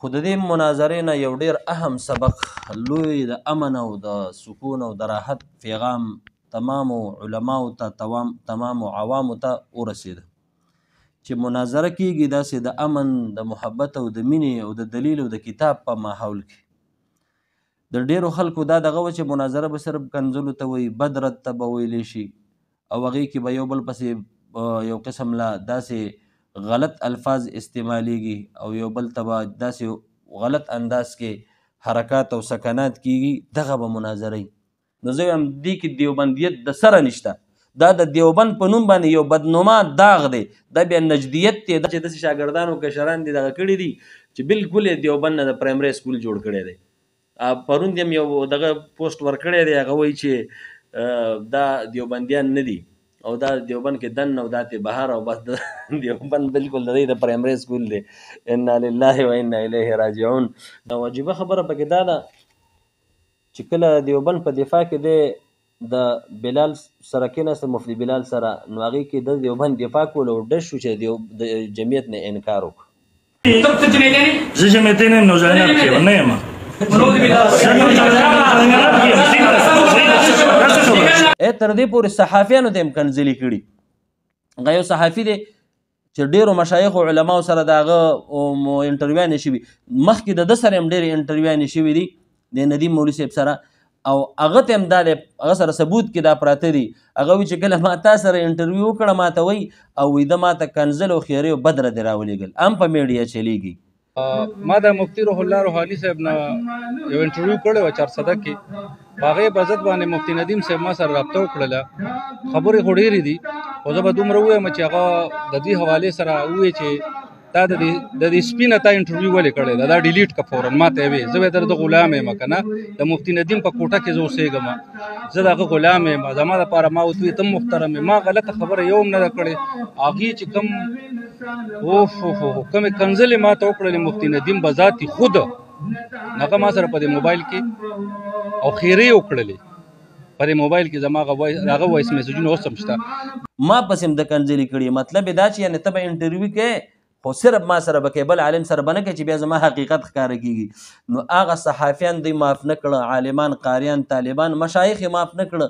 خو د دې مناظرې نه یو ډېر اهم سبق لوی د امن او د سکون او د راحت پیغام تمامو علماو ته تمامو عوامو ته ورسېده چې مناظره کېږي داسې د امن د محبت او د مینې او د دلیل او د کتاب په ماحول کې. د ډېرو خلکو دا دغه وه چې مناظره به صرف کنځلو ته وایي، بد رد ته به ویلی شي او هغې کې به یو بل پسې یو قسم لا داسې غلط الفاظ استعمالیږي او یو بل ته به داسې غلط انداز کې حرکات او سکنات کېږي، دغه به مناظره وي. نو زه وایم دې کې دیوبندیت د سره نشته، دا د دیوبند په نوم باندې یو بدنما داغ دی، دا بیا نجدیت دی، دا چې داسې شاګردانو کشران دي دغه کړي دي چې بالکل یې دیوبند نه د پرایمري سکول جوړ کړی دی. پرون دې هم یو دغه پوسټ ورکړی دی، هغه وایي چې دا دیوبندیان نه دي او دا دیوبند کې دن او دا ته بهر او بس دیوبند بالکل د دې د پرایمري سکول دی. انا لله و انا الیه راجعون. واجبه خبره پکې دا ده چې کله دیوبند په دفاع کې دی د بلال سره کېناسته، مفتي بلال سره، نو هغې کې د دیوبند دفاع کول او ډز شو چې د جمعیت نه انکار وکړو. زه جمعیتي نه یم، نوزاینات کې نه یم. تر دې پورې صحافیانو ته هم کنځلې کړي. هغه یو صحافي دی چې ډېرو مشایخو علماو سره د هغه انټرویوانې شوي، مخکې د ده سره هم ډېرې انټرویوانې شوي دي د ندیم مولوي صاحب سره، او هغه ته هم دا دی، هغه سره ثبوت کې دا پراته دي. هغه وایي چې کله ما تا سره انټرویو وکړه ما ته وایي او ویده ما ته کنځل او خیرې او بد ردې راولېږل، هم په میډیا چلیږي. ما د مفتی روح الله روحاني صاحب نه یو انټرویو کړی وه 400 کې، په هغې په ضد باندې مفتی ندیم صاحب ما سره رابطه وکړله. خبرې خو ډېرې دي، خو زه به دومره ووایم چې هغه د دې حوالې سره ووایي چې دا د دې سپي نه تا انټرویو ولې کړی ده، دا ډیلیټ که فورا. ما ته یې ویې زه به در د غلام یم که نه، د مفتی ندیم په کوټه کې زه اوسېږم، زه د هغه غلام یم، زما دپاره ما ورته وویل ته محترم یې. ما غلطه خبره یو هم نه ده کړې. هغې چې کوم کومې کنځلې ما ته وکړلې مفتی ندیم بذاتي خود، هغه ما سره په دې موبایل کې او خیرې وکړلې په دې موبایل کې، زما هغه وایس میسجونه اوس هم شته. ما پسې هم د کنځلې کړي. مطلب یې دا چې یعنې ته به انټرویو کوې خو صرف ما سره به کوې، بل عالم سره به نه کوې چې بیا زما حقیقت ښکاره کېږي. نو هغه صحافیان دوی معاف نه کړه، عالمان، قاریان، طالبان، مشایخ یې معاف نه کړه،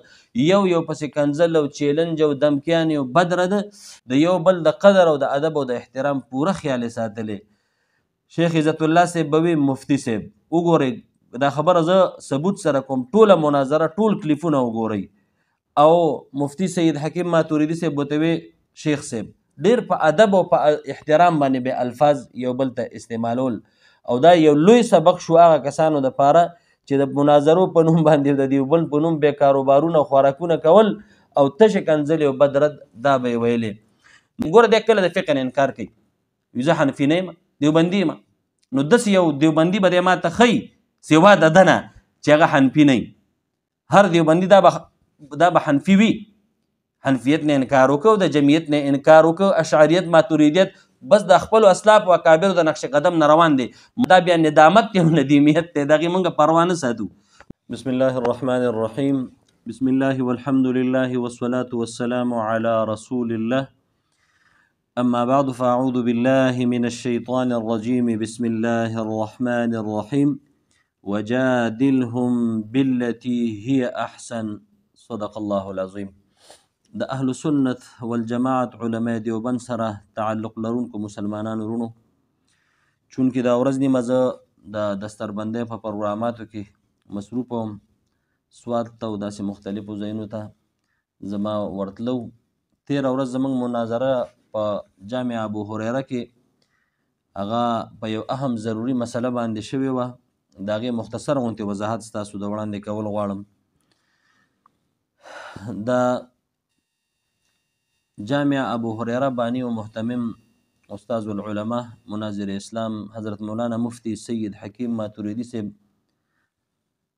یو یو پسې کنځل او چیلنج او دمکیان او بد رده، د یو بل د قدر او د ادب او د احترام پوره خیال یې ساتلی. شیخ عزت الله صاحب به وي، مفتی صاحب وګورئ دا خبره زه ثبوت سره کوم، ټوله مناظره ټول کلیپونه وګورئ. او مفتی سید حکیم ماتوریدي صاحب ورته وی شیخ صاحب ډېر په ادب او په احترام باندې به الفاظ یو بل ته استعمالول، او دا یو لوی سبق شو هغه کسانو دپاره چې د مناظرو په نوم باندې د دیوبند په نوم بې کاروبارونه خوراکونه کول او تشې کنځلې او بد رد دا به یې ویلې. ګوره دی کله د فقه نه انکار کوي، وي زه حنفي نه یم دیوبندي یم، نو داسې یو دیوبندي به دی ما ته ښیي سوا د ده نه چې هغه حنفي نه وي. هر دیوبندي دا به حنفي وي، حنفیت نه انکار وکړو، د جمعیت نه انکار وکړو، اشعریت ماتوریدیت بس د خپلو اسلاف او اکابرو د نقش قدم نه روان دی. دا بیا ندامت دی او ندیمیت دی، د هغې موږ پروا نه ساتو. بسم الله الرحمن الرحیم. بسم الله والحمد لله والصلاة والسلام على رسول الله، اما بعد فاعوذ بالله من الشیطان الرجیم. بسم الله الرحمن الرحیم. وجادلهم بالتي هي احسن. صدق الله العظیم. د اهل سنت والجماعت علماء دیوبند سره تعلق لرونکو مسلمانانو ورونو، چونکې دا ورځ نیمه زه د دستربندۍ په پروګراماتو کې مصروف وم، سوات ته او داسې مختلفو ځایونو ته زما ورتلو. تېره ورځ زموږ مناظره په جامع ابو هریره کې هغه په یو اهم ضروري مسله باندې شوې وه، د هغې مختصر غوندې وضاحت ستاسو د وړاندې کول غواړم. د جامع ابو هریره بانی و محتمم استاذ العلماء مناظر اسلام حضرت مولانا مفتی سید حکیم ماتوریدی صاحب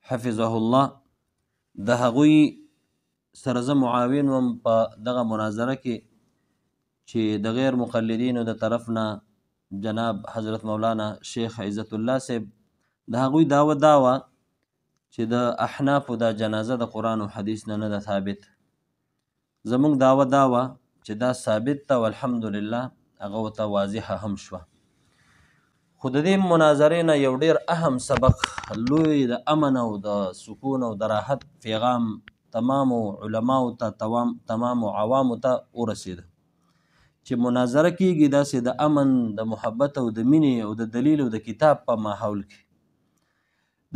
حفظه الله، د هغوی سره زه معاون وم په دغه مناظره کې چې د غیر مقلدینو د طرف نه جناب حضرت مولانا شیخ عزت الله صاحب د هغوی دعوه دا وه چې د احنافو دا جنازه د قرآن و حدیث نه ده ثابت. زموږ دعوه دا وه چې دا ثابت ده او الحمدلله هغه ورته واضحه هم شوه. خو د دې مناظرې نه یو ډېر اهم سبق لوی د امن او د سکون او د راحت پیغام تمامو علماو ته تمامو عوامو ته ورسېده چې مناظره کیږي داسې د امن د محبت او د مینې او د دلیل او د کتاب په ماحول کې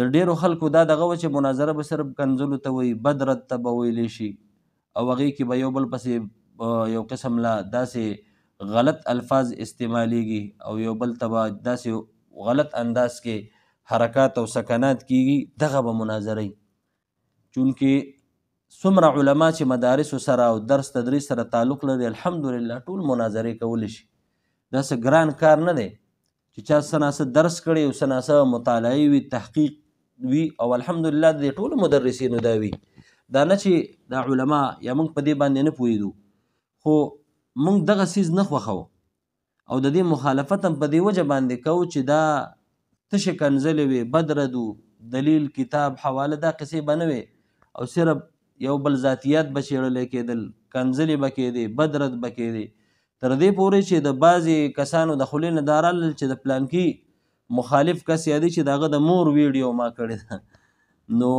د ډېرو خلکو دا دغه وه چې مناظره به صرف کنځلو ته وایي بد رد ته به ویلی شي او هغې کې به یو بل پسې یو قسم لا داسې غلط الفاظ استعمالیږي او یو بل ته به داسې غلط انداز کې حرکات او سکنات کیږي دغه به مناظرې چونکې څومره علما چې مدارسو سره او درس تدریس سره تعلق لري الحمدلله ټول مناظرې کولی شي دا څه ګران کار نه دی چې چا څه ناڅه درس کړی او څه ناڅه مطالعې وي تحقیق وي او الحمدلله د ټولو مدرسینو دا وي دا نه چې دا علما یا موږ په دې باندې نه پوهېدو خو موږ دغه څیز نه خوښو او د دې مخالفت هم په دې وجه باندې کوو چې دا تشې کنځلې وې بد رد دلیل کتاب حواله دا قصې به نه وې او صرف یو بل ذاتیات به چېړلی کېدل کنځلې به کېدې بد رد به کېدې تر دې پورې چې د بعضې کسانو د خولې نه دا رالل چې د پلانکي مخالف کس یادي چې د هغه د مور ویډیو ما کړې ده نو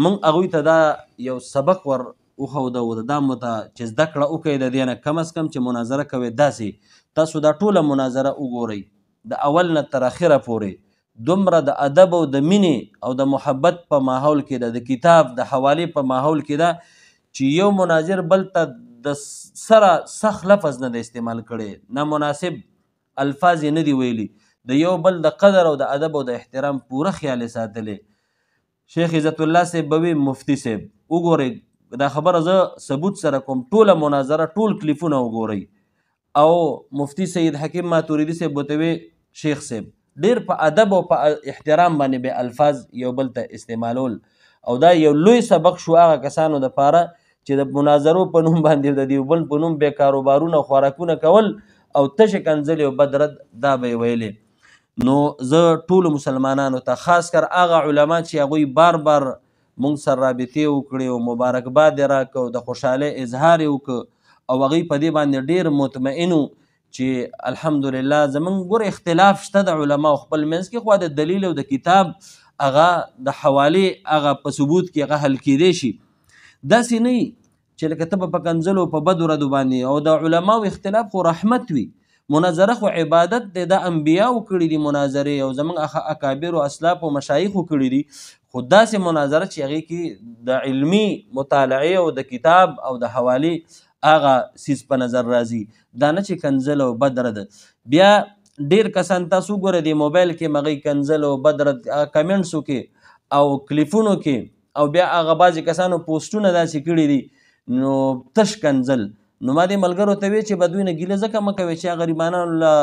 موږ هغوی ته دا یو سبق ور وښوده و دا مو ته چې زده کړه وکړئ د دې نه کم از کم چې مناظره کوئ داسې تاسو دا ټوله مناظره وګورئ د اول نه تر اخره پورې دومره د ادب او د مینې او د محبت په ماحول کې ده د کتاب د حوالې په ماحول کې ده چې یو مناظر بل ته د سره سخت لفظ نه دی استعمال کړی نامناسب الفاظ یې نه دي ویلي د یو بل د قدر او د ادب او د احترام پوره خیال یې ساتلی شیخ عزت الله صاحب به وي مفتی صاحب وګورئ دا خبره زه ثبوت سره کوم ټوله مناظره ټول کلیفونه وګورئ او مفتی سید حکیم ماتوریدي صاحب ورته وی شیخ صاحب ډېر په ادب او په احترام باندې به الفاظ یو بل ته استعمالول او دا یو لوی سبق شو هغه کسانو دپاره چې د مناظرو په نوم باندې د دیوبند په نوم بیا کاروبارونه خوراکونه کول او تشې کنځلې او بد رد دا به یې ویلې نو زه ټولو مسلمانانو ته خاص کر هغه علما چې هغوی بار بار مونږ سره رابطې وکړې او مبارکباد یې راکړه او د خوشحالۍ اظهار یې وکړه او هغوی په دې باندې ډېر مطمئن وو چې الحمدلله زمونږ ګوره اختلاف شته د علماو خپل منځ کې خو د دلیل او د کتاب هغه د حوالې هغه په ثبوت کې هغه حل کیدی شي داسې نه چې لکه ته به په کنځلو په بدو ردو باندې او د علماو اختلاف خو رحمت وي مناظره خو عبادت دی د انبیاو کړي دي مناظرې او زموږ اکابر او اسلاف او مشایخو کړي دي خو داسې مناظره چې هغې کې د علمي مطالعې او د کتاب او د حوالې هغه سیز په نظر راځي دا نه چې کنځل او بد رد بیا ډېر کسان تاسو وګوره د موبایل کې مغی کنځل او بد رد کمنټسو کې او کلیفونو کې او بیا هغه بعضې کسانو پوسټونه داسې کړي دي نو تش کنځل نو ما دې ملګرو ته وی چې به دوی نه ګیله ځکه مه کوئ چې غریبانانو له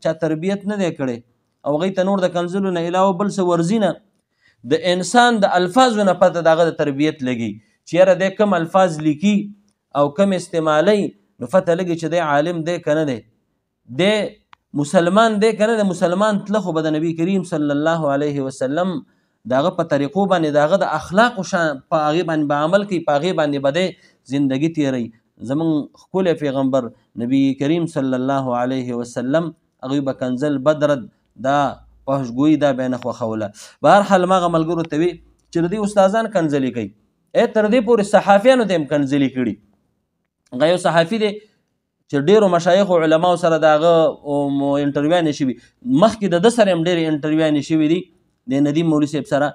چا تربیت نه دی کړی او هغوی ته نور د کنځلو نه علاوه بل څه ورځي نه د انسان د الفاظو نه پته د هغه د تربیت لګي چې یاره دی کم الفاظ لیکي او کم استعمالی نو فتح لګي چې دی عالم دی که نه دی دی مسلمان دی که نه دی مسلمان تله خو به د نبي کریم صلی الله علیه وسلم د هغه په طریقو باندې د هغه د اخلاقو په هغې باندې به عمل کوي په هغې باندې به دی زندګي تیروي زمونږ ښکلی پیغمبر نبی کریم صلی الله علیه وسلم هغوی به کنځل بد رد دا فحشګویي دا به یې نه خوښوله به هر حال ما هغه ملګرو ته وي چې د دوی استادان کنځلې کوي تر دې پورې صحافیانو ته هم کنځلې کړي هغه یو صحافي دی چې ډېرو مشایخو علماو سره د هغه انټرویوانې شوي مخکې د ده سره هم ډېرې انټرویوانې شوي دي د ندیم مولوي صاحب سره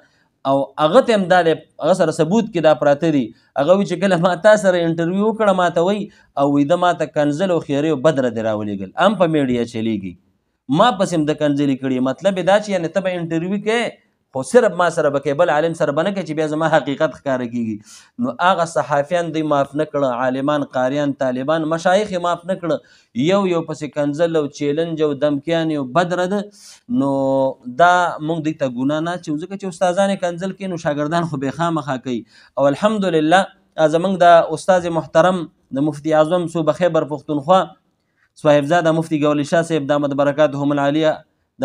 او هغه ته هم دا دی هغه سره ثبوت کې دا پراته دي هغه وایي چې کله ما تا سره انټرویو وکړه ما ته وایي او ویده ما ته کنځل او خیرې او بد رد یې راولېږل هم په میډیا چلیږي ما پسې هم د کنځلې کړي مطلب یې دا چې یعنې ته به انټرویو کوې خو صرف ما سره به کوې بل عالم سره به نه کوې چې بیا زما حقیقت ښکاره کېږي نو هغه صحافیان دوی معاف نه کړه عالمان قاریان طالبان مشایخ یې معاف نه کړه یو پسې کنځل او چیلنج او دمکیان او بد رد نو دا موږ دوی ته ګناه نه اچوو ځکه چې استادان یې کنځل کوي نو شاګردان خو بې خامخا کوي او الحمدلله زموږ د استاد محترم د مفتی اعظم صوبه خیبر پښتونخوا صاحبزاده مفتی ګولی شاه صاحب دامت برکاتهم العالیه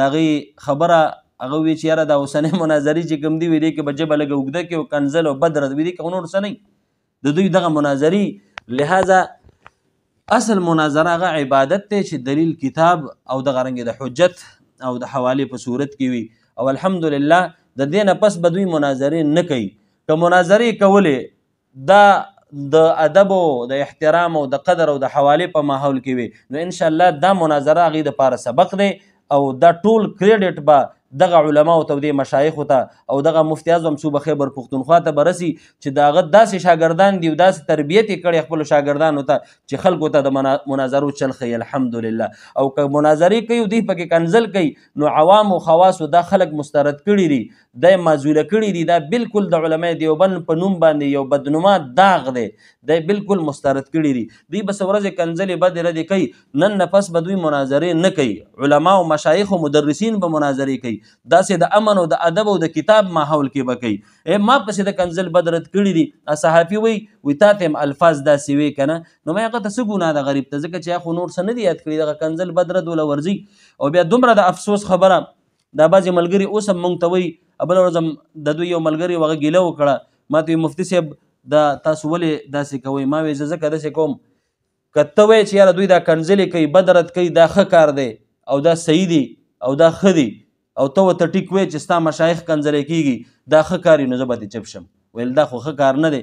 د هغې خبره هغه وی چې یاره دا اوسنۍ مناظرې چې کوم دي وي دې کې به ژبه لږه اوږده کړي او کنځل او بد رد وي دې کې خو نور څه نه د دوی دغه مناظرې لہذا اصل مناظره هغه عبادت دی چې دلیل کتاب او دغه رنګې د حجت او د حوالې په صورت کې وي او الحمدلله د دې نه پس به دوی مناظرې نه کوي. که مناظرې کولې دا د ادب او د احترام او د قدر او د حوالې په ماحول کې وي نو انشاءالله دا مناظره هغې دپاره سبق دی او دا ټول کریډټ به دغه علماو ته دې مشایخو ته او دغه مفتي اعظم صوبه خیبر پښتونخوا ته به رسي چې د هغه داسې شاګردان دي او داسې تربیت یې کړی خپلو شاګردانو ته چې خلکو ته د مناظرو چل ښیي الحمدلله. او که مناظرې کوي دوی پکې کنزل کوي نو عوامو خواصو دا خلک مسترد کړي دي دا یې معزوله کړي دي دا بالکل د علماء دیوبند په نوم باندې یو بدنما داغ دی دا بالکل مسترد کړي دي. دوی بس ورځې کنځلې بدې ردې کوي نن نفس به دوی مناظرې نه کوي علما او مشایخ او مدرسین به مناظرې کوي داسې د امن او د ادب او د کتاب ماحول کې به کوي. ما پسې د کنځل بد رد کړي دي صحافي وی تا ته هم الفاظ داسې وی که نه نو ما هغه ته څه ګناه ده غریب ته ځکه چې خو نور څه نه دي یاد کړي دغه کنځل بد رد وله ورځي. او بیا دومره د افسوس خبره دا بعضې ملګري اوس هم مونږ ته وایي بله ورځ د دوی یو ملګري هغه ګیله وکړه ما ته مفتي صاحب دا تاسو ولې داسې کوئ ما وایي زه ځکه داسې کوم که ته وایې چې یاره دوی دا کنځلې کوي بد رد کوي دا ښه کار دی او دا صحیح دی او دا ښه دی او ته ورته ټیک وایې چې ستا مشایخ کنځلې کېږي دا ښه کار نو زه به دې چپ شم ویل دا خو ښه کار نه دی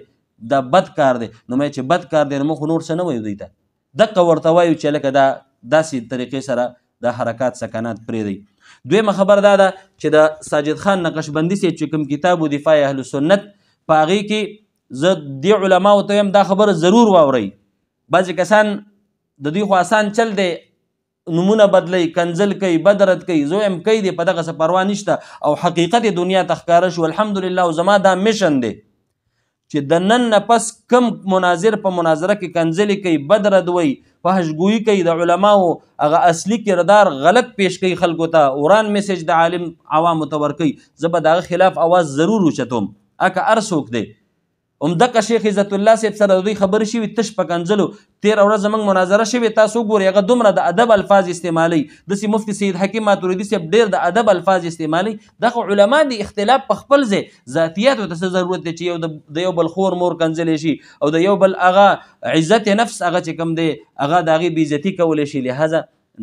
دا بد کار دی. نو ما چې بد کار دی نو موږ خو نور څه نه وایو دوی ته دقه ورته وایو چې لکه دا داسې طریقې سره د حرکات سکنات پرېږدئ. دویمه خبر دا ده چې د ساجد خان نقشبندي صاحب چې کوم کتاب و دفاع اهل سنت په هغې کې زه دې علماو ته وایم دا خبره ضرور واورئ. بعضې کسان د دوی خو آسان چل دی نمونه بدلی کنزل کوي بد رد کوي زه وایم کوي دی په دغه څه پروا نشته او حقیقت دنیا ته ښکاره شو الحمدلله او زما دا میشن دی چې د نن نه پس کم مناظر په مناظره کې کنځلې کوي بد رد وایي فحشګویي کوي د علماو هغه اصلي کردار غلط پیش کوي خلکو ته وران میسج د عالم عوامو ته ورکوي زه به د هغه خلاف اواز ضرور اوچتوم اکه هر څوک دی. همدغه شیخ عزت الله صاحب سره د دوی خبرې شوي تش په کنځلو تېره ورځ زموږ مناظره شوې تاسو وګورئ هغه دومره د ادب الفاظ استعمالوي داسې مفتي سید حکیم ماتوریدي صاحب ډېر د ادب الفاظ استعمالوي دغه علما د اختلاف په خپل ځای ذاتیاتو ته څه ضرورت دی چې د یو بل خور مور کنځلی شي او د یو بل هغه عزت نفس هغه چې کوم دی هغه د هغې بېعزتي کولی شي لهذا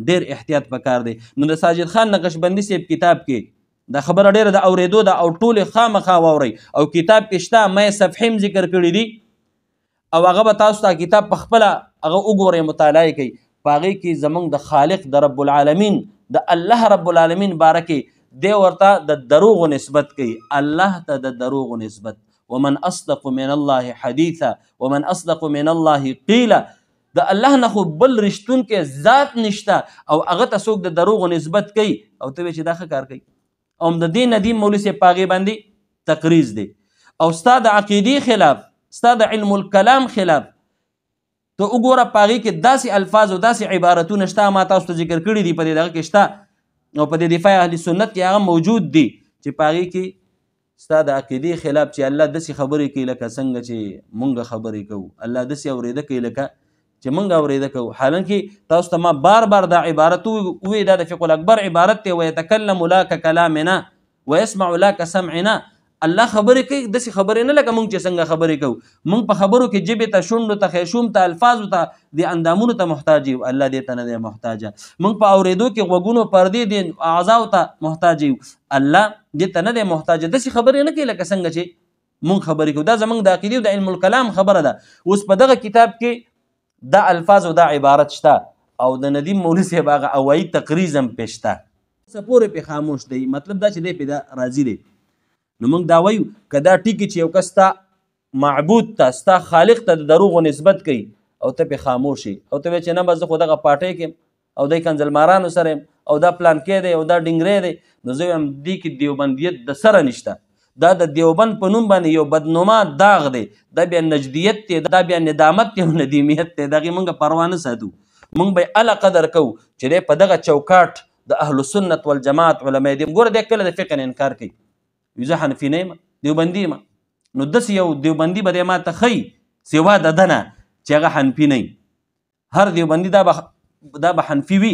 ډېر احتیاط پکار دی. نو د ساجد خان نقشبندي صاحب کتاب کې دا خبره ډېره د اورېدو ده او ټولې خامخا واورئ او کتاب کې شته ما یې صفحې هم ذکر کړي دي او هغه به تاسو ته کتاب په خپله هغه وګورئ مطالعه کوي په هغې کې زموږ د خالق د رب العالمین د الله رب العالمین باره کې دی ورته د دروغو نسبت کوي الله ته د دروغو نسبت ومن اصدق من الله حدیثا ومن اصدق من الله قیلا د الله نه خو بل رښتونکی ذات نشته او هغه ته څوک د دروغو نسبت کوي او ته وایې چې دا ښه کار کوي او د دې ندیم مولوي صاحب په هغې باندې تقریض دی او ستا د عقیدې خلاف ستا د علم الکلام خلاف ته وګوره په هغې کې داسې الفاظ او داسې عبارتونه شته ما تاسو ته ذکر کړي دي په دې دغه کې شته او په دې دفاع اهل سنت کې هغه موجود دي چې په هغې کې ستا د عقیدې خلاف چې الله داسې خبرې کوي لکه څنګه چې مونږ خبرې کوو الله داسې اورېده کوي لکه چې مونږ اورېده کوو حالانکې تاسو ته ما بار بار دا عبارت ووایي دا د فقه الاکبر عبارت دی ویتکلم لا ککلامنا ویسمع لا کسمعنا الله خبرې کوي داسې خبرې نه لکه مونږ چې څنګه خبرې کوو مونږ په خبرو کې ژبې ته شونډو ته خیشوم ته الفاظو ته د اندامونو ته محتاج یو الله دې ته نه دی محتاجه مونږ په اورېدو کې غوږونو پردې د اعضاو ته محتاج یو الله دې ته نه دی محتاجه داسې خبرې نه کوي لکه څنګه چې مونږ خبرې کوو دا زموږ د عقیدې او د علم الکلام خبره ده. اوس په دغه کتاب کې دا الفاظ او دا عبارت شته او د ندیم مولوي صاحب هغه اوایي تقریض هم پې شته څه پورې پې خاموش دی مطلب دا چې دی پې دا راضي دی نو موږ دا وایو که دا ټکي چې یو کس ستا معبود ته ستا خالق ته د دروغو نسبت کوي او ته پې خاموش شي او ته وایې چې نه به زه خو دغه پاټۍ کې او دی کنځلمارانو سره یم او دا پلانکی دی او دا ډنګری دی نو زه وایم دې کې دیوبندیت د سره نشته دا د دیوبند په نوم باندې یو بدنما داغ دی دا بیا نجدیت دی دا بیا ندامت دی او ندیمیت دی دغې موږ پروا نه ساتو موږ به اله قدر کوو چې دی په دغه چوکاټ د اهل سنت والجماعت علما دي ګوره دی کله د فقه نه انکار کوي زه حنفي نه یم دیوبندي یم نو داسې یو دیوبندي به دی ما ته ښیي سوا د ده نه چې هغه حنفي نه هر دیوبندي دا به حنفي وي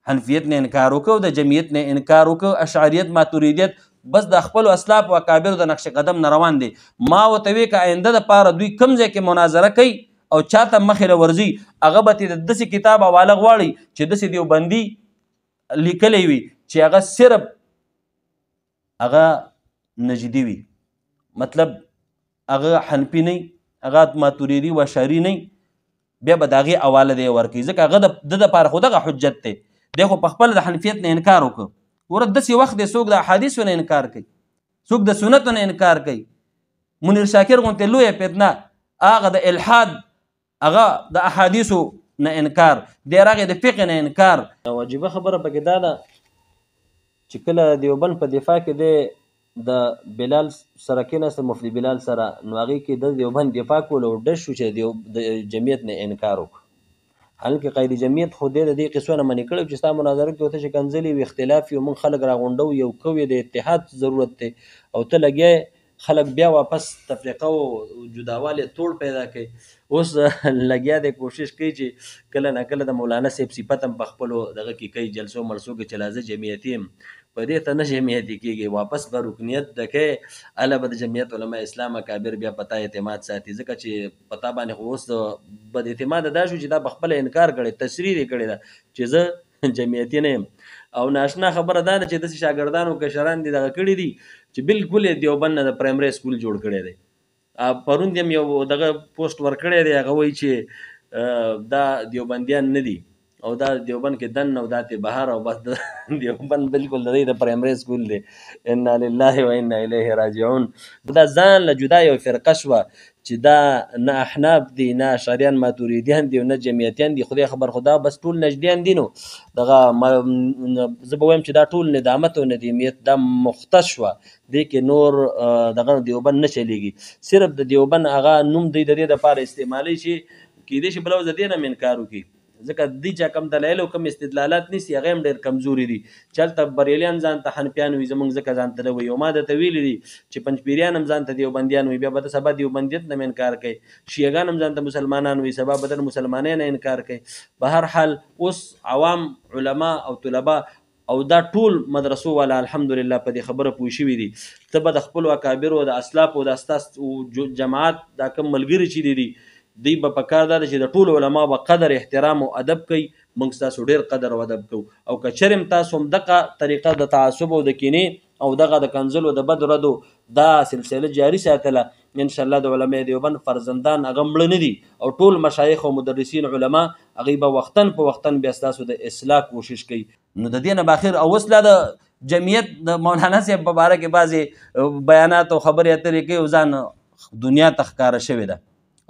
حنفیت نه انکار وکړو د جمعیت نه انکار وکړو اشعریت ماتوریدیت بس د خپلو اسلاف و اکابرو د نقش قدم نه روان دی ما ورته وی که آینده دپاره دوی کوم ځای کې مناظره کوي او چاته مخې له ورځي هغه به ترې د داسې کتاب حواله غواړي چې داسې دیوبندي لیکلی وي چې هغه صرف هغه نجدي وي، مطلب هغه حنفي نه، هغه ماتوریدي و اشعري نه، بیا به د هغې حواله دی ورکوي، ځکه هغه د دپاره خو دغه حجت دی. دی خو پخپله د حنفیت نه انکار وکړو. وره داسې وخت دی څوک د احادیثو نه انکار کوي، څوک د سنتو نه انکار کوي. منیر شاکر غوندې لویه فتنه هغه د الحاد، هغه د احادیثو نه انکار، دی راغی د فقه نه انکار. واجبه خبره پکې دا ده چې کله دیوبند په دفاع کې دی د بلال سره کېناسته، مفتی بلال سره، نو هغې کې د دیوبند دفاع کولو او ډز شو چې د جمعیت نه انکار وکړو. حالانکه قید جمعیت خو دی د دې قصو نه منې کړی چې ستا مناظره کې ورته چې کنځلې وي، اختلاف وي، موږ خلک راغونډو، یو کوی د اتحاد ضرورت دی، او ته لګیا خلک بیا واپس تفریقه او جداوالی توړ پیدا کوي. اوس لګیا دی کوشش کوي چې کله نه کله د مولانا صاحب صفت هم په خپلو دغه کې کوي، جلسو مرسو کې چې لازه جمعیتي یم، په دې ته نه جمعیتي کېږي، واپس به رکنیت د کوي، هله به د جمعیت علما اسلام اکابر بیا په تا اعتماد ساتي، ځکه چې په تا باندې خو اوس بد اعتماده دا شو چې دا په خپله انکار کړی، تصریح یې کړې ده چې زه جمعیتي نه یم. او ناشنا خبره دا ده چې داسې شاګردانو کشران دي دغه کړي دي چې بالکل یې دیوبند نه د پرایمري سکول جوړ کړی دی. پرون دې هم یو دغه پوسټ ورکړی دی، هغه وایي چې دا دیوبندیان نه دي او دا دیوبند کې دن او دا ته بهر، او بس دیوبند بالکل د دې د پرایمري سکول دی. انا لله و انا الیه راجعون. دا ځان له جدا یو فرقه شوه چې دا نه احناف دي، نه اشعریان ماتوریدیان دي، نه جمعیتیان دي، خدای خبر خدا بس ټول نجدیان دي. نو دغه زه به وایم چې دا ټول ندامت او ندیمیت دا مختص شوه، دې کې نور دغه دیوبند نه چلیږي. صرف د دیوبند هغه نوم دی د دې دپاره استعمالی چې کیدای شي بله ورځ د دې نه هم انکار وکړي، ځکه دوی چې کوم دلایل او کوم استدلالات نیسي هغه هم ډېر کمزوري دي. چې هلته بریلیان ځان ته حنفیان وي، زموږ ځکه ځان ته نه وایي، او ما درته ویلي دي چې پنجپیریان هم ځان ته دیوبندیان وي، بیا به ته سبا دیوبندیت نه انکار کوي، شیعهګان هم ځان ته مسلمانان وي، سبا به ته مسلمانۍ نه انکار کوي. په هر حال اوس عوام علما او طلبا او دا ټول مدرسو والا الحمدلله په دې خبره پوه شوي دي. ته به د خپلو اکابرو د اسلافو د استاسو جماعت دا کوم ملګري چې دي دوی به په کار دا ده چې د ټولو علماو به قدر احترام او ادب کوي، موږ ستاسو ډېر قدر او ادب کوو. او که چېرې هم تاسو هم دغه طریقه د تعصب او د کینې او دغه د کنځلو د بد ردو دا سلسله جاري ساتله، انشاءالله د علماء دیوبند فرزندان هغه مړه نه دي، او ټول مشایخ او مدرسین علما هغوی به وختن په وختن بیا ستاسو د اصلاح کوشش کوي. نو د دې نه به اخر او اوس لا د جمعیت د مولانا صاحب په باره کې بعضې بیانات او خبرې اترې کوي او ځان دنیا ته ښکاره شوې ده.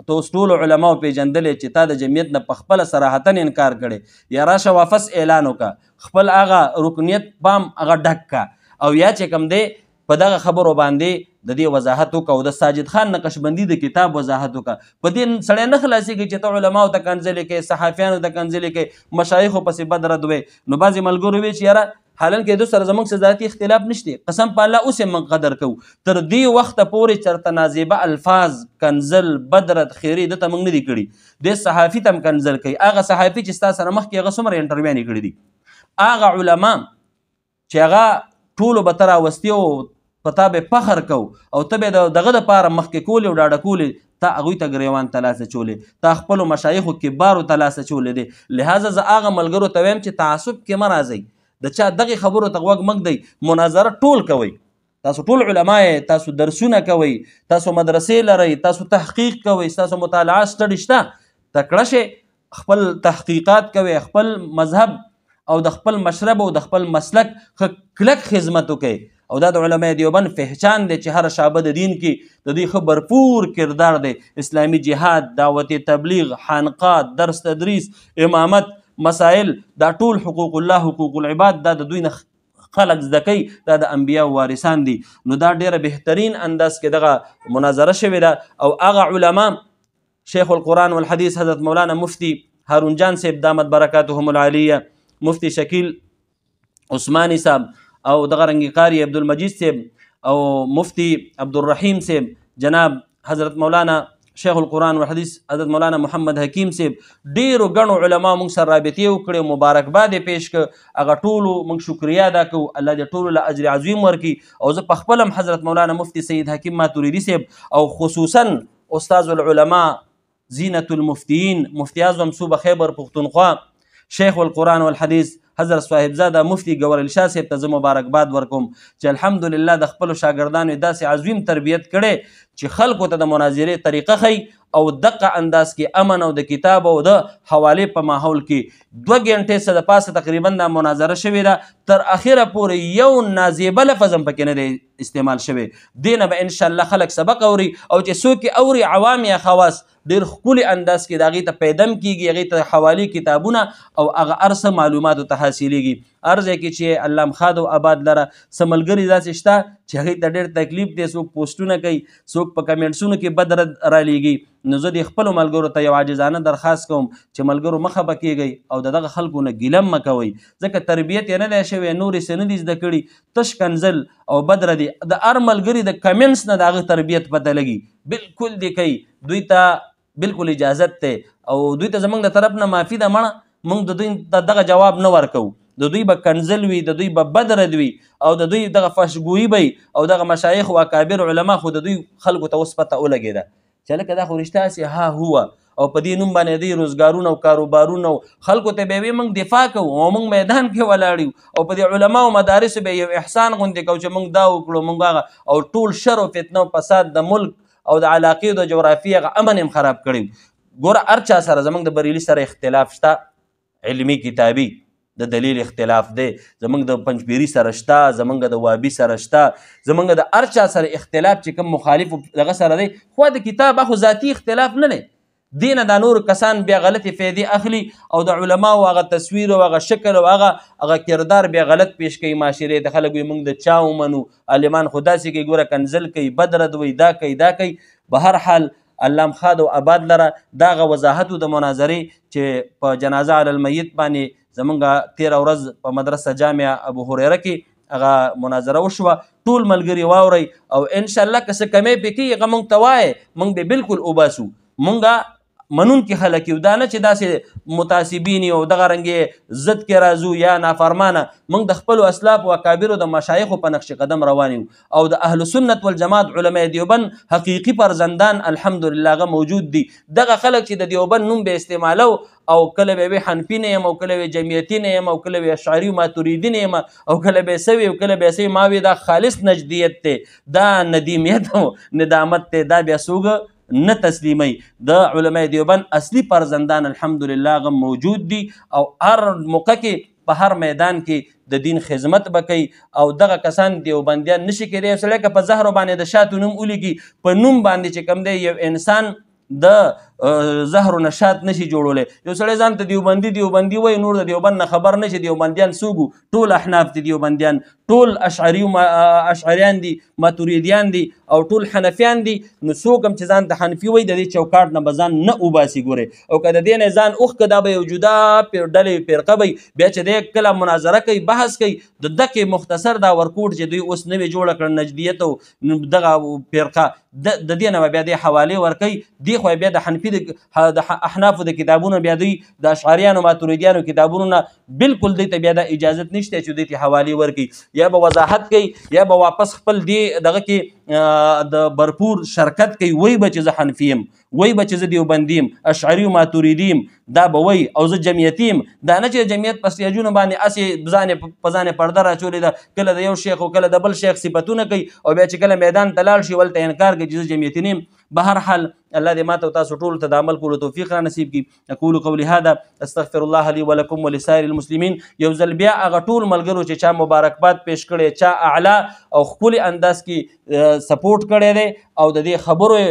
ته اوس ټولو علماو پېژندلې چې تا د جمعیت نه په خپله صراحتن انکار کړی، یا راشه واپس اعلان وکړه، خپل هغه رکنیت پام هغه ډک کا، او یا چې کوم دی په دغه خبرو باندې د دې وضاحت وکړه، او د ساجد خان نقشبندي د کتاب وضاحت وکړه. په دې سړی نه خلاصېږي چې ته علماو ته کنځلې کوې، صحافیانو ته کنځلې کوې، مشایخو پسې بد رد وی. نو بعضې ملګرو وی چې یاره حالانکه دو سره زموږ څه ذاتي اختلاف نشته، قسم په الله اوس یې موږ قدر کوو، تر دې وخته پورې چېرته نازیبه الفاظ کنځل بد رد خیري ده ته موږ نه دي کړي. دې صحافي ته هم کنځل کوي، هغه صحافي چې ستا سره مخکې هغه څومره انټرویانې کړي دي، هغه علما چې هغه ټولو به ته راوستي او په تا به فخر کو، او ته به دغه دپاره مخکې کولې او ډاډه کولې، تا هغوی ته ګریوان ته لاس اچولې، تا خپلو مشایخو کبارو ته لاس اچولی دی. لهذا زه هغه ملګرو ته وایم چې تعصب کې مه راځئ، د چا دغې خبرو ته غوږ مه ږدئ، مناظره ټول کوئ، تاسو ټول علما یې، تاسو درسونه کوئ، تاسو مدرسې لرئ، تاسو تحقیق کوئ، تاسو مطالعه سټډي شته، تکړه شئ، خپل تحقیقات کوئ، خپل مذهب او د خپل مشرب او د خپل مسلک کلک خدمت وکئ. او دا د علماء دیوبند پہچان دی چې هر شعبه د دین کې د دوی ښه برپور کردار دی. اسلامي جهاد، دعوت تبلیغ، خانقاه، درس تدریس، امامت، مسائل، دا ټول حقوق الله، حقوق العباد، دا د دوی نه خلق زده کوي، دا د انبیاء وارثان دي. نو دا ډیره بهترین انداز کې دغه مناظره شوې ده. او هغه علما شیخ القرآن والحدیث حضرت مولانا مفتی هارون جان صاحب دامت برکاتهم العالیه، مفتی شکیل عثمانی صاحب، او دغه رنګ قاری عبدالمجید صاحب، او مفتی عبدالرحیم صاحب، جناب حضرت مولانا شیخ القرآن والحدیث حضرت مولانا محمد حکیم صاحب، ډیرو ګڼو علما موږ سره رابطې وکړې، مبارکباد یې پیش کړ، هغه ټولو موږ شکریه ادا کوو، الله دې ټولو له اجر عظیم ورکړي. او زه په خپل هم حضرت مولانا مفتی سید حکیم ماتوریدي صاحب، او خصوصا استاذ العلماء زینت المفتیین، مفتی اعظم صوبه خیبر پختونخوا، شیخ القرآن والحدیث حضرت صاحبزاده مفتی ګورل شاه صاحب ته زه مبارکباد ورکوم چې الحمدلله د خپلو شاګردانو یې داسې عظیم تربیت کړی چې خلکو ته د مناظرې طریقه ښیي او دقه انداز کې امن او د کتاب او د حوالې په ماحول کې 2 غنټې څه د پاسه تقریبا دا مناظره شوې ده تر اخره پورې یو نازیبه لفظ هم پکې نه دی استعمال شوی دې نه به انشاءالله خلک سبق اوري او چې څوک یې اوري عوام یا خواص ډېر ښکلي انداز کې د هغې ته پیدم کېږي هغې ته حوالې کتابونه او هغه هر څه معلوماتو ته حاصلېږي هر ځای کې چې علام خاد او آباد لره څه ملګري داسې شته چې هغې ته ډېر تکلیف دی څوک پوسټونه کوي څوک په کمنټسونو کې بد رد رالیږي نو زه د خپلو ملګرو ته یو عاجزانه درخواست کوم چې ملګرو مخه به کېږئ او د دغه خلکو نه ګیله مه کوئ ځکه تربیت یې نه دی شوی نورې څه نه دي زده کړي تش کنزل او بد ردي د هر ملګري د کمنټس نه د هغه تربیت پته لګي بالکل دی کوي دوی ته بالکل اجازت ته او دوی ته زمونږ د طرف نه معافي ده مړه موږ د دوی دغه جواب نه ورکوو د دوی به کنزل وي د دوی به بد رد وي او د دوی دغه فحشګویي به او دغه مشایخ و اکابر علما خو د دوی خلکو ته اوس پته ولګېده چې لکه دا خو رشته هسې ها هوه او په دې نوم باندې دوی روزګارونه او کاروبارونه خلکو ته به یې موږ دفاع کوو او موږ میدان کې ولاړ یو او په دې علماو مدارسو به یو احسان غوندې کوو چې موږ دا وکړو موږ هغه او ټول شر او فتنه او فساد د ملک او د علاقې د جغرافیې هغه امن هم خراب کړی ګوره هر چا سره زموږ د بریلي سره اختلاف شته علمي کتابي د دلیل اختلاف دی زمونږ د پنجپیري سره شته زمونږ د وابي سره شته زمونږ د هر چا سره اختلاف چې کوم مخالف دغه سره دی خو د کتاب خو ذاتي اختلاف نه دی دې نه دا نور کسان بیا غلطې فایدې اخلي او د علماو هغه تصویر او هغه شکل او هغه کردار بیا غلط پیش کوي معاشرې ته خلک وایي موږ د چا ومنو عالمان خو داسې کوي ګوره کنزل کوي بد رد وایي دا کوي به هر حال علام خاد او آباد لره دغه وضاحت د مناظرې چې په جنازه علی المیت باندې زمونږ 13 ورځ په مدرسه جامعه ابو هریره کې هغه مناظره وشوه ټول ملګري واورئ او انشاءالله که څه کمی پې کېږي هغه موږ ته وایې موږ به بالکل وباسو موږ منونکي خلک یو دا نه چې داسې متعصبین او دغه رنګې ضد کې راځو یا نافرمانه موږ د خپلو اسلاف و اکابرو د مشایخو په نقش قدم روان یو او د اهل سنت والجماعت علماء دیوبند حقیقي فرزندان الحمدلله هغه موجود دي دغه خلک چې د دیوبند نوم به استعمالو او کله به حنفي نه یم او کله به جمعیتي نه یم او کله به اشعري ماتوریدي نه یم او کله به سوي او کله به سوي ما وي دا خالص نجدیت ته دا ندیمیت او ندامت ته دا بیا څوک نه تسلیمي د علماء دیوبند اصلي فرزندان الحمدلله هغه موجود دي او هر موقع کې په هر میدان کې د دین خدمت به کوي او دغه کسان دیوبندیان نشي کېدی یو سړی که په زهرو باندې د شاتو نوم ولیکي په نوم باندې چې کوم دی یو انسان د زهر و نشات نشي جوړولی یو سړی ځان ته دیوبندي وایي نور د دیوبند نه خبر نه چې دیوبندیان څوک ټول احناف دي دیوبندیان ټول اشعریان دي ماتوریدیان دي او ټول حنفیان دي نو څوک هم چې ځان ته حنفي وایي د دې چوکاټ نه به ځان نه وباسي ګورې او که د دې نه ځان اوښکه دا به یو جدا ډلې فرقه وي بیا چې دی کله مناظره کوي بحث کوي د دقې مختصر دا ورکوټ چې دوی اوس نوې جوړه کړه نجدیت او دغه فرقه د دې نه به بیا دې حوالې ورکوي دې خو بیا د حنفي د احنافو د کتابونو بیا دوی د اشعریانو ماتوریدیانو کتابونو نه بالکل دوی ته بیا د اجازت نشته چې دوی ته حوالې ورکوي یا به وضاحت کوي یا به واپس خپل دې دغه کې د برپور شرکت کوي وایي به چې زه حنفي یم وایي به چې زه دیوبندي یم اشعري و ماتوریدي یم دا به وایي او زه جمعیتي یم دا نه چې جمعیت په سټیجونو باندې هسې په ځان یې پرده راچولې ده کله د یو شیخ او کله د بل شیخ صفتونه کوي او بیا چې کله میدان ته لاړ شي ولته انکار کوي چې زه جمعیتي نه یم به هر حال الله دې ماته او تاسو ټولو ته د عمل کولو توفیق را نصیب کړي اقول قولي هذا استغفر الله لي ولكم ولسائر المسلمين یو ځل بیا هغه ټول ملګرو چې چا مبارکباد پیش کړی چا اعلی او ښکلي انداز کې سپورټ کړی دی او د دې خبرو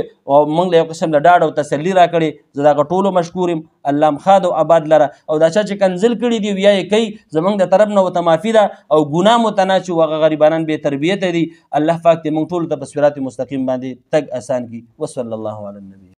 موږ له یو قسم د ډاډ او تسلي راکړې زه د هغه ټولو مشکور یم علام خاد او آباد لره او دا چا چې کنزل کړي دي یا یې کوي زموږ د طرف نه ورته معافي ده او ګناه مو ته نه چې هغه غریبانان بې تربیته دي الله پاک دې موږ ټولو ته په صراط مستقیم باندې تګ اسان کړي وصلی الله علی النبي